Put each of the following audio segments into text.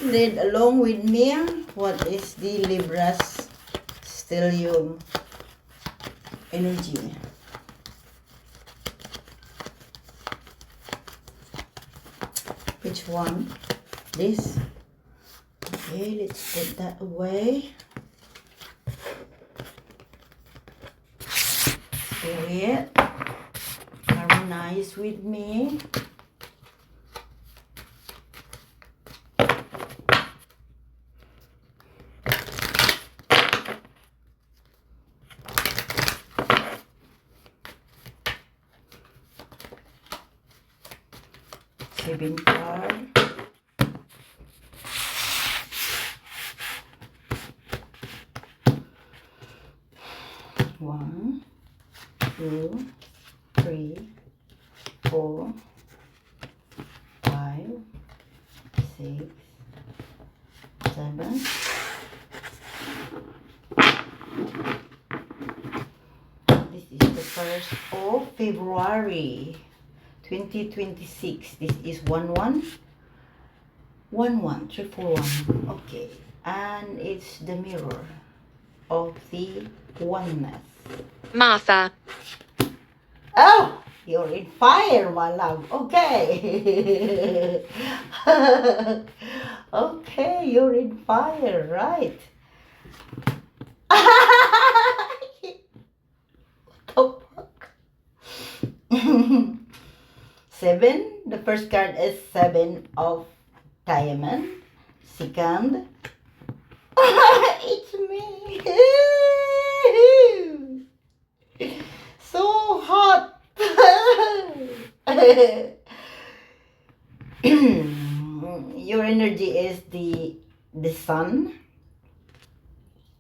read along with me what is the Libra's stellium energy. Which one? This? Okay, let's put that away. Spirit, harmonize with me. Seven card. One, two, three, 4, 5, 6, 7. This is the 1st of February 2026. This is 11341. Okay, and it's the mirror of the oneness. Martha. Oh, you're in fire, my love. Okay. Okay, you're in fire, right? What the fuck? 7. The first card is 7 of diamond. Second, it's me. So hot. Your energy is the sun.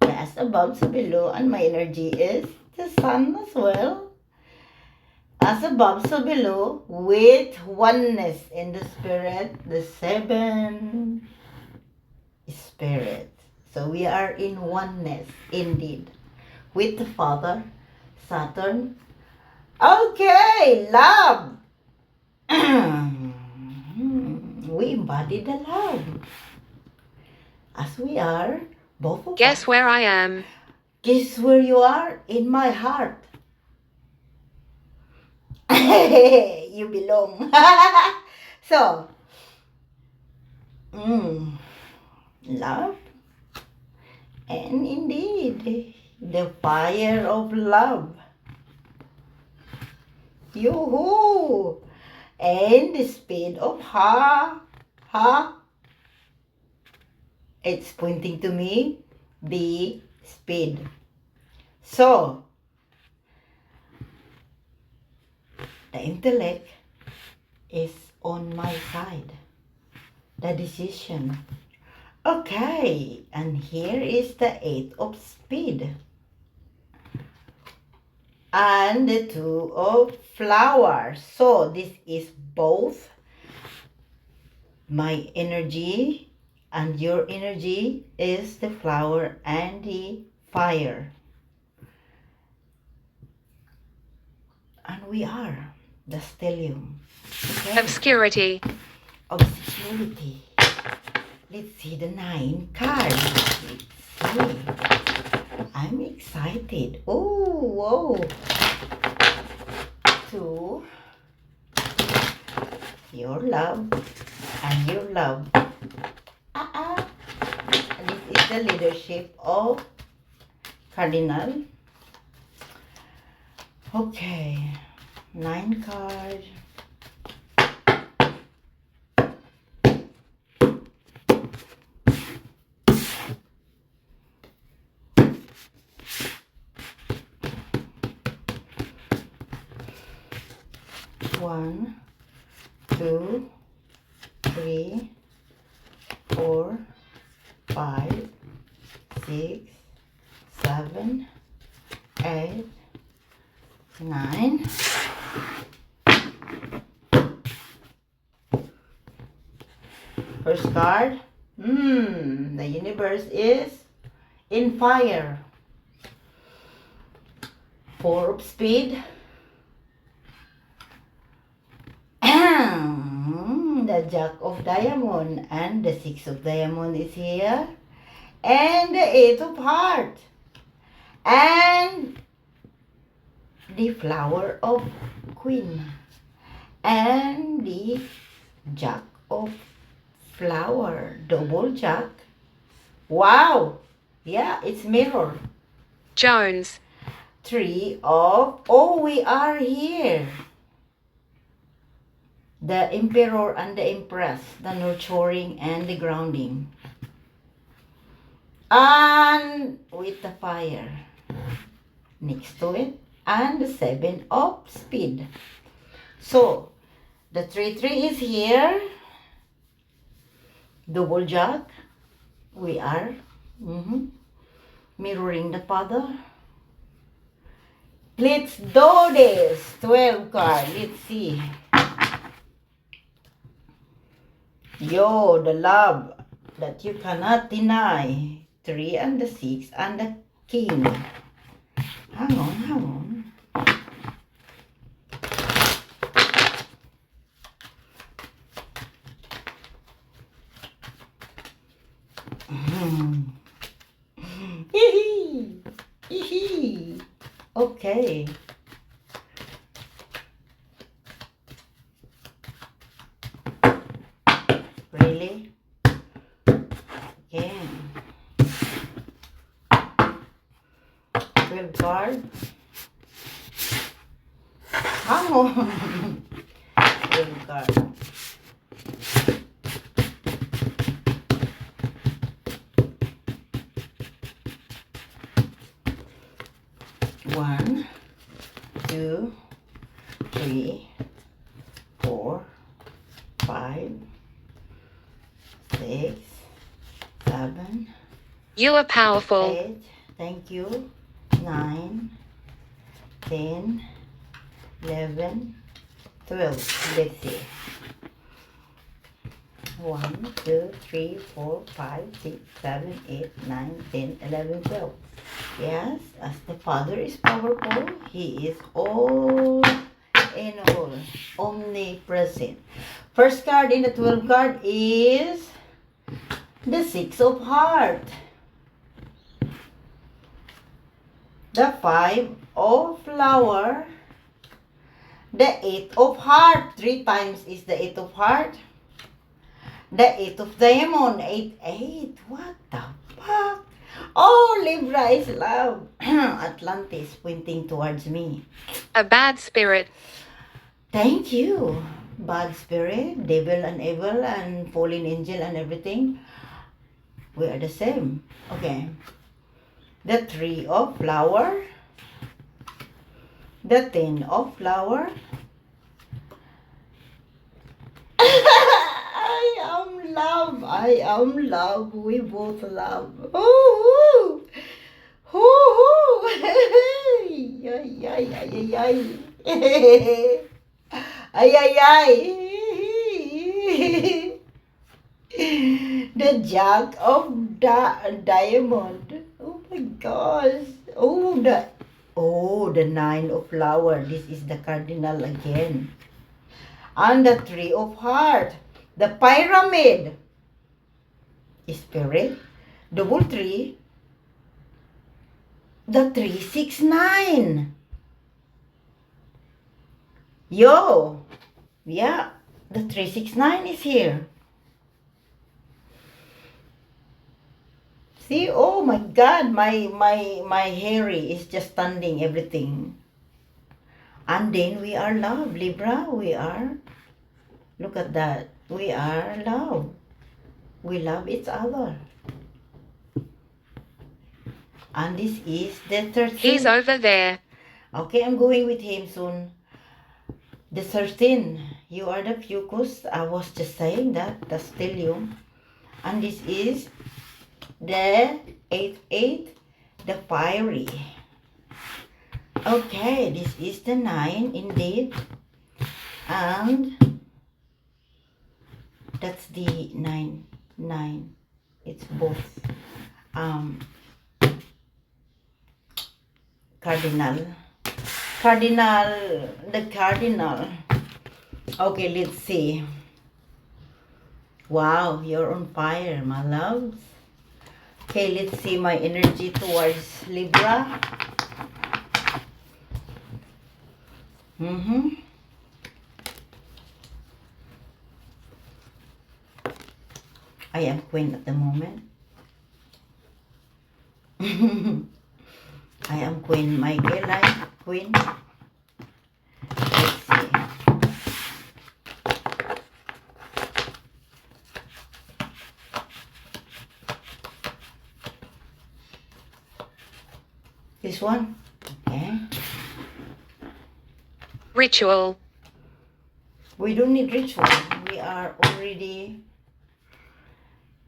As above, so below, and my energy is the sun as well. As above, so below, with oneness in the spirit, the 7 spirit. So we are in oneness indeed with the Father, Saturn. Okay, love. We embody the love. As we are, both of Guess us. where I am? Guess where you are? In my heart. You belong. So, love. And indeed, the fire of love. Yoo-hoo! And the speed of ha. It's pointing to me, the speed. So, the intellect is on my side. The decision. Okay, and here is the 8 of speed. And the 2 of flowers. So this is both my energy and your energy is the flower and the fire. And we are the stellium. Okay. Obscurity. Obscurity. Let's see the 9 cards. Let's see. I'm excited. Oh, whoa. 2. Your love and your love. This is the leadership of Cardinal. Okay. 9 cards. One, 2, 3, 4, 5, 6, 7, 8, 9. First card. The universe is in fire. 4 of speed. the Jack of Diamond, and the Six of Diamond is here, and the Eight of Heart, and the Flower of Queen, and the Jack of Flower, double Jack. Wow! Yeah, it's mirror. Jones, Three of, oh, we are here. The Emperor and the Empress, the nurturing and the grounding. And with the fire next to it, and the Seven of Speed. So, the 3-3 is here. Double Jack. We are mirroring the Father. Let's do this. 12 card. Let's see. Yo, the love that you cannot deny. 3 and the 6 and the King. Hang on. Okay. Really? Yeah. 12 card. Hang on. 12 card. One, 2, 3, 4, 5, 6, 7, you are powerful. 8, thank you, 9, 10, 11, 12. Let's see. 1, 2, 3, 4, 5, 6, 7, 8, 9, 10, 11, 12. Yes, as the Father is powerful, He is all in all, omnipresent. First card in the 12 card is the Six of Heart, the Five of Flower, the Eight of Heart. 3 times is the Eight of Heart. The Eight of Diamond. 8. What the fuck? Oh, Libra is love. Atlantis pointing towards me. A bad spirit. Thank you. Bad spirit, devil and evil and fallen angel and everything. We are the same. Okay. The 3 of Flower. The 10 of Flower. I am love. We both love. Ooh, ooh, ooh. Ay, ay, ay, ay, ay. Ay, ay, ay. The Jack of Diamond. Oh my gosh. The 9 of Flower. This is the cardinal again. And the 3 of Heart. The Pyramid. Spirit. Double 3. The 369. Yo. Yeah. The 369 is here. See, oh my God, my hairy is just standing everything. And then we are love, Libra. We are. Look at that. We are love. We love each other. And this is the 13th. He's over there. Okay, I'm going with him soon. The 13. You are the fucus. I was just saying that. That's still you. And this is the 8, the fiery. Okay, this is the 9 indeed. And that's the 9. It's both cardinal. The cardinal. Okay, let's see. Wow, you're on fire, my loves. Okay, let's see my energy towards Libra. I am Queen at the moment. I am Queen Michaela, Queen. Let's see. This one. Okay. Ritual. We don't need ritual. We are already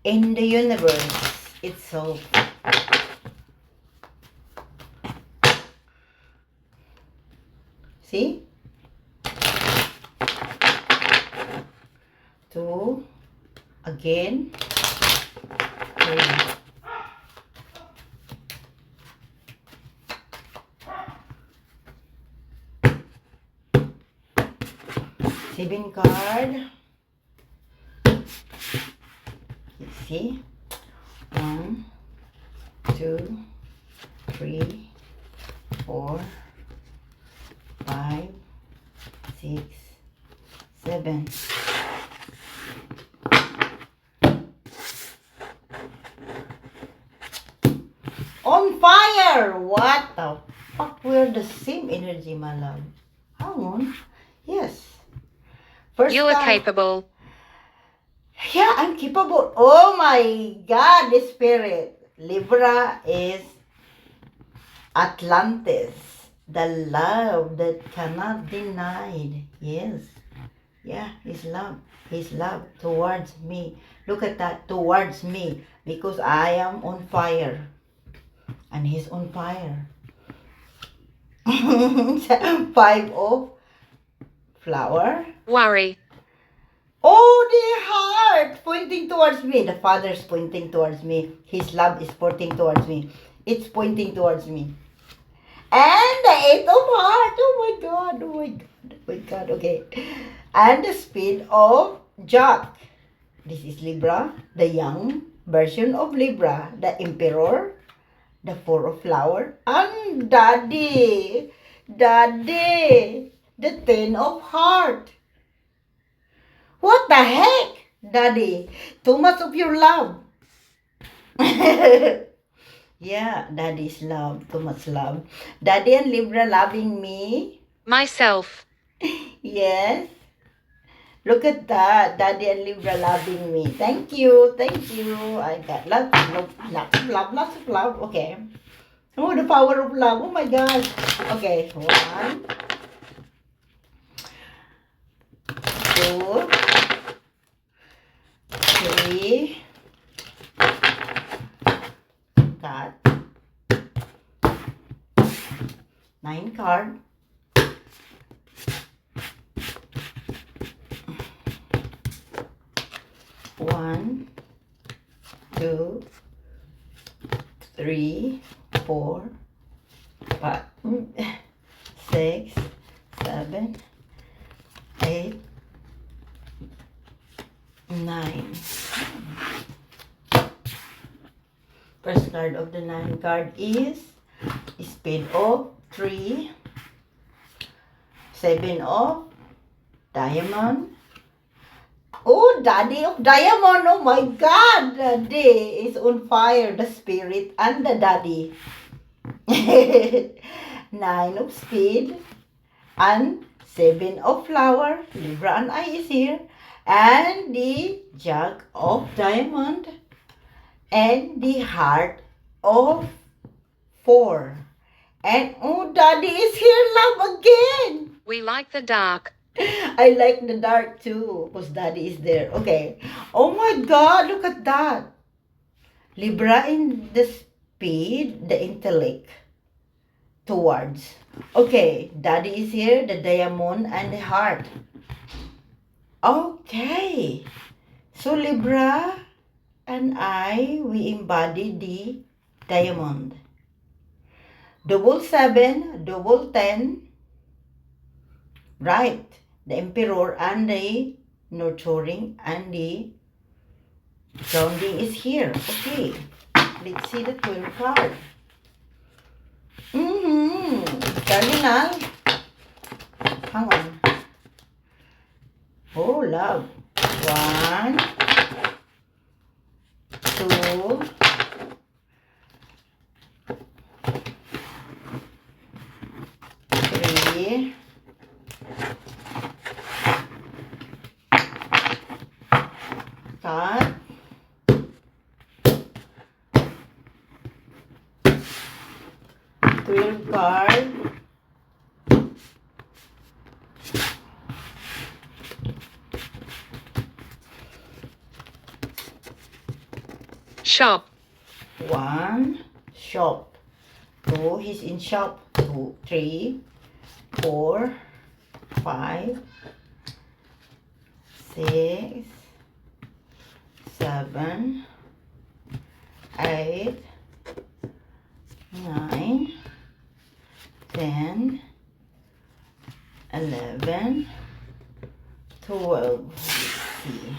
in the universe itself. See? 2. Again. 3. Seven card. Let's see. 1, 2, 3, 4, 5, 6, 7. On fire! What the fuck? We're the same energy, my love. Hang on. Yes. First You are time. capable. Yeah, I'm capable. Oh my God, the spirit. Libra is Atlantis. The love that cannot denied. Yes. Yeah, his love. His love towards me. Look at that, towards me. Because I am on fire. And he's on fire. 5 of flower. Worry. Oh, the heart pointing towards me. The father's pointing towards me. His love is pointing towards me. It's pointing towards me. And the 8 of heart. Oh my God. Oh my God. Oh my God. Okay. And the speed of Jack. This is Libra. The young version of Libra. The emperor. The 4 of flower. And daddy. Daddy. The 10 of heart. What the heck, Daddy? Too much of your love. Yeah, Daddy's love. Too much love. Daddy and Libra loving me. Myself. Yes. Look at that. Daddy and Libra loving me. Thank you. Thank you. I got lots of love. Lots of love. Lots of love. Okay. Oh, the power of love. Oh my God. Okay. 1, 2, 3. Got 9 card. 1, 2, 3, 4, 5, 6, 7, 8, 9. First card of the 9 card is Spade of 3, 7 of Diamond. Oh, Daddy of Diamond. Oh my God. Daddy is on fire. The spirit and the daddy. 9 of Spade and 7 of Flower. Libra and I is here. And the Jug of Diamond. And the Heart of 4. And oh, Daddy is here, love, again. We like the dark. I like the dark too, because Daddy is there. Okay. Oh my God, look at that. Libra in the speed, the intellect towards. Okay, Daddy is here, the diamond and the heart. Okay. So Libra and I, we embody the diamond. Double 7, double 10. Right. The emperor and the nurturing and the Grounding is here. Okay. Let's see the 12 card. Cardinal. Hang on. Oh, love. 1, 2, 3, 4, 12 card. Shop. 1, shop. 2, he's in shop. 2, 3, 4, 5, 6, 7, 8, 9, 10, 11, 12. Let's see.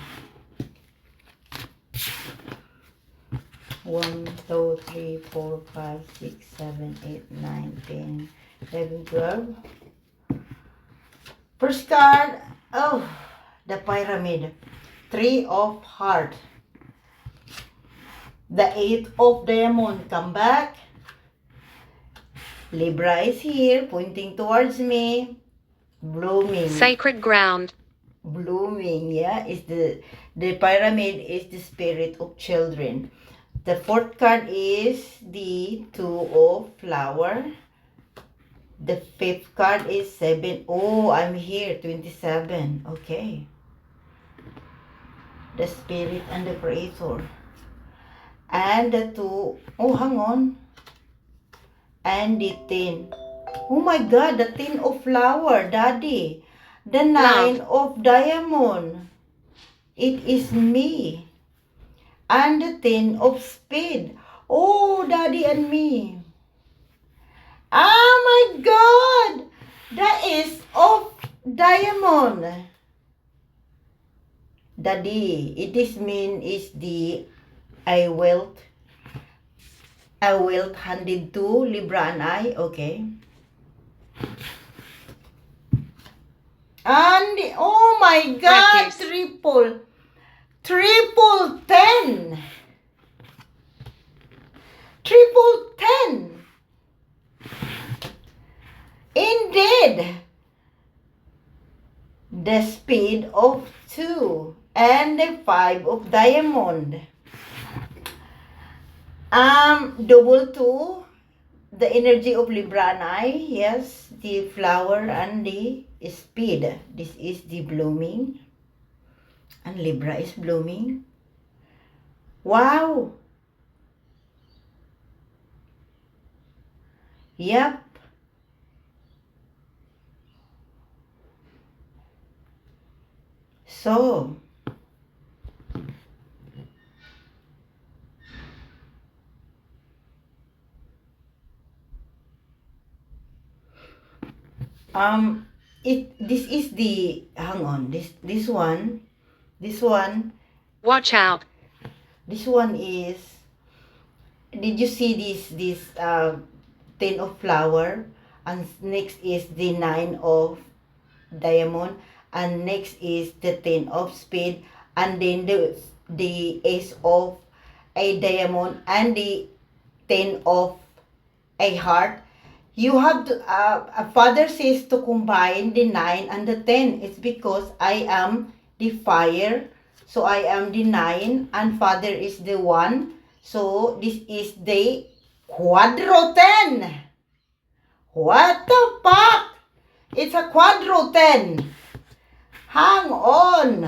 1, 2, 3, 4, 5, 6, 7, 8, 9, 10, 11, 12. First card, oh, the pyramid. 3 of heart. The 8 of diamond. Come back. Libra is here, pointing towards me. Blooming. Sacred ground. Blooming, yeah, is the pyramid is the spirit of children. The 4th card is the 2 of flower. The 5th card is 7. Oh, I'm here, 27. Okay. The spirit and the creator. And the 2, oh, hang on. And the 10. Oh my God, the 10 of flower, daddy. The 9 of diamond. It is me. And the 10 of spade. Oh, daddy and me. Oh my God. That is of diamond. Daddy, it is mean is the I wealth handed to Libra and I. Okay. And oh my God, Refuse. triple 10. Triple 10. Indeed. The speed of 2 and the 5 of diamond. Double 2. The energy of Libra and I. Yes, the flower and the speed. This is the blooming. And Libra is blooming. Wow. Yep. So, this is the, hang on, this one Watch out. is, did you see this 10 of flower, and next is the 9 of diamond, and next is the 10 of spade, and then the ace of a diamond, and the 10 of a heart. You have to, father says to combine the 9 and the 10. It's because I am the fire. So I am the 9 and father is the 1. So this is the quadro 10. What the fuck? It's a quadro 10. Hang on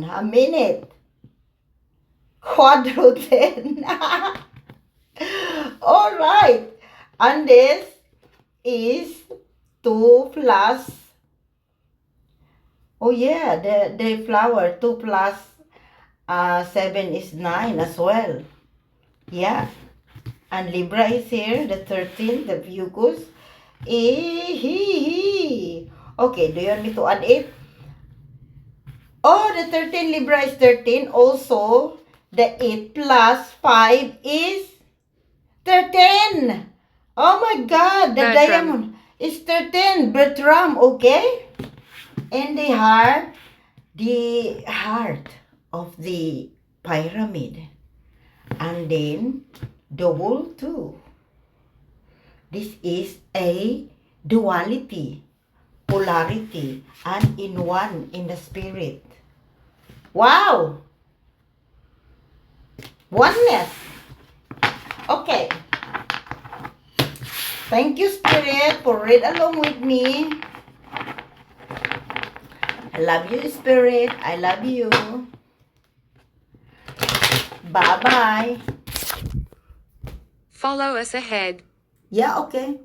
a minute. Quadro 10. All right. And this is 2 plus, oh yeah, the flower, 2 plus 7 is 9 as well. Yeah. And Libra is here, the 13, the Fucus. Okay, do you want me to add it? Oh, the 13 Libra is 13. Also, the 8 plus 5 is 13. Oh my God, the Bertram. diamond is 13. Bertram, okay? And the heart of the pyramid. And then, the wall too. This is a duality, polarity, and in one in the spirit. Wow! Oneness. Okay. Thank you, Spirit, for read along with me. I love you, Spirit. I love you. Bye-bye. Follow us ahead. Yeah, okay.